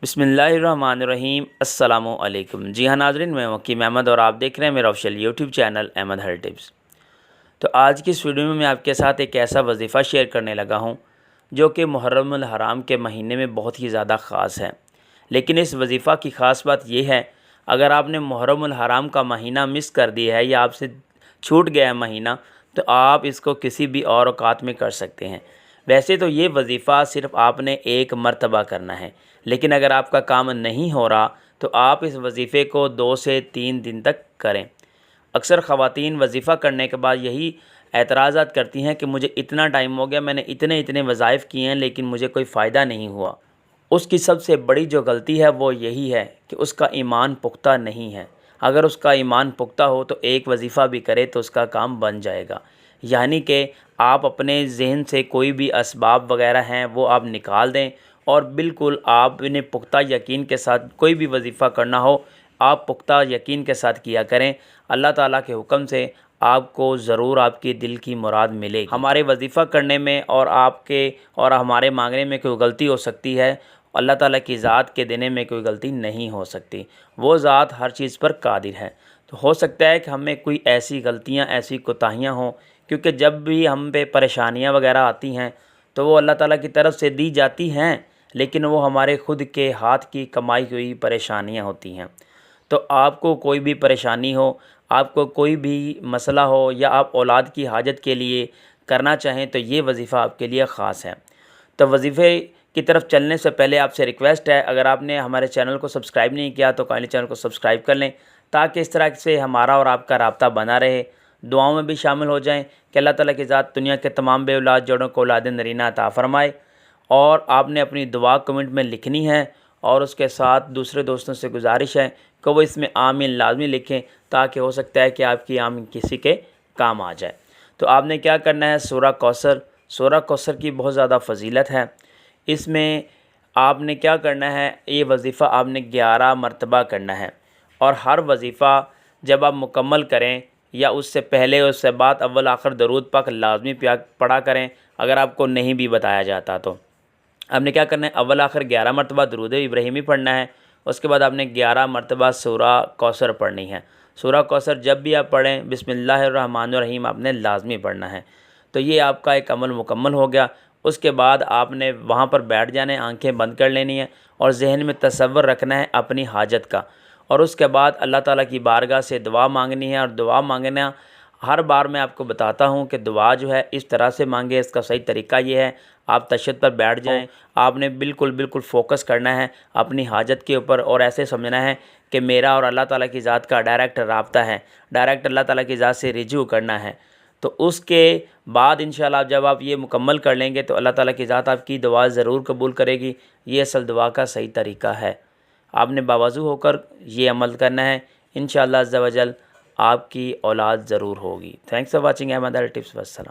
बिस्मिल्लाहिर्रहमानिर्रहीम अस्सलामु अलैकुम। जी हाँ नाज़रीन, मैं वकीम अहमद और आप देख रहे हैं मेरा official YouTube channel Ahmad hair tips. तो आज की इस वीडियो में मैं आपके साथ एक ऐसा वजीफ़ा शेयर करने लगा हूँ जो कि मुहर्रमुल हराम के महीने में बहुत ही ज़्यादा ख़ास है। लेकिन इस वजीफ़ा की ख़ास बात यह है, अगर आपने मुहर्रमुल हराम का महीना मिस कर दिया है या आपसे छूट गया है महीना, तो आप इसको किसी भी और औकात में कर सकते हैं। वैसे तो ये वजीफ़ा सिर्फ़ आपने एक मरतबा करना है, लेकिन अगर आपका काम नहीं हो रहा तो आप इस वजीफ़े को 2 से 3 दिन तक करें। अक्सर ख़वातीन वजीफ़ा करने के बाद यही एतराज़ात करती हैं कि मुझे इतना टाइम हो गया, मैंने इतने इतने वज़ाइफ़ किए हैं लेकिन मुझे कोई फ़ायदा नहीं हुआ। उसकी सबसे बड़ी जो गलती है वो यही है कि उसका ईमान पुख्ता नहीं है। अगर उसका ईमान पुख्ता हो तो एक वजीफ़ा भी करे तो उसका काम बन जाएगा। यानी कि आप अपने ज़हन से कोई भी असबाब वग़ैरह हैं वो आप निकाल दें और बिल्कुल आप इन्हें पुख्ता यकीन के साथ कोई भी वजीफ़ा करना हो आप पुख्ता यकीन के साथ किया करें। अल्लाह ताला के हुक्म से आपको ज़रूर आपकी दिल की मुराद मिलेगी। हमारे वजीफ़ा करने में और आपके और हमारे मांगने में कोई गलती हो सकती है, अल्लाह ताला की ज़ात के देने में कोई गलती नहीं हो सकती। वो ज़ात हर चीज़ पर कादिर है। तो हो सकता है कि हमें कोई ऐसी गलतियाँ, ऐसी कोताहियाँ हों, क्योंकि जब भी हम पे परेशानियाँ वगैरह आती हैं तो वो अल्लाह ताला की तरफ से दी जाती हैं, लेकिन वो हमारे ख़ुद के हाथ की कमाई हुई परेशानियाँ होती हैं। तो आपको कोई भी परेशानी हो, आपको कोई भी मसला हो या आप औलाद की हाजत के लिए करना चाहें तो ये वजीफ़ा आपके लिए ख़ास है। तो वजीफ़े की तरफ चलने से पहले आपसे रिक्वेस्ट है, अगर आपने हमारे चैनल को सब्सक्राइब नहीं किया तो काइंडली चैनल को सब्सक्राइब कर लें, ताकि इस तरह से हमारा और आपका राब्ता बना रहे। दुआओं में भी शामिल हो जाएं कि अल्लाह ताला की ज़ात दुनिया के तमाम बे औलाद जोड़ों को औलाद नरीना अता फ़रमाए। और आपने अपनी दुआ कमेंट में लिखनी है और उसके साथ दूसरे दोस्तों से गुजारिश है कि वो इसमें आमीन लाजमी लिखें, ताकि हो सकता है कि आपकी आमीन किसी के काम आ जाए। तो आपने क्या करना है, सूरह कौसर की बहुत ज़्यादा फजीलत है। इसमें आपने क्या करना है, ये वजीफ़ा आपने 11 मरतबा करना है और हर वजीफ़ा जब आप मुकम्मल करें या उससे पहले उससे बाद अव्वल आखिर दरूद पाक लाजमी पढ़ा करें। अगर आपको नहीं भी बताया जाता तो आपने क्या करना है, अव्वल आखिर 11 मरतबा दरूद इब्राहिमी पढ़ना है। उसके बाद आपने 11 मरतबा सूरह कौसर पढ़नी है। सूरह कौसर जब भी आप पढ़ें बिस्मिल्लाहिर्रहमानिर्रहीम आपने लाजमी पढ़ना है। तो ये आपका एक अमल मुकम्मल हो गया। उसके बाद आपने वहाँ पर बैठ जाना है, आंखें बंद कर लेनी है और जहन में तसव्वुर रखना है अपनी हाजत का। और उसके बाद अल्लाह ताला की बारगाह से दुआ मांगनी है। और दुआ मांगना हर बार मैं आपको बताता हूँ कि दुआ जो है इस तरह से मांगे, इसका सही तरीका ये है, आप तशहद पर बैठ जाएं, आपने बिल्कुल फोकस करना है अपनी हाजत के ऊपर और ऐसे समझना है कि मेरा और अल्लाह ताला की ज़ात का डायरेक्ट राब्ता है, डायरेक्ट अल्लाह ताला की ज़ात से रिजू करना है। तो उसके बाद इंशाल्लाह जब आप ये मुकम्मल कर लेंगे तो अल्लाह ताला की ज़ात आपकी दुआ ज़रूर कबूल करेगी। ये असल दुआ का सही तरीका है। आपने बावज़ू होकर ये अमल करना है, इंशाअल्लाह अज़्ज़ा वजल आपकी औलाद ज़रूर होगी। Thanks for watching Ahmed hair tips. वस्सलाम।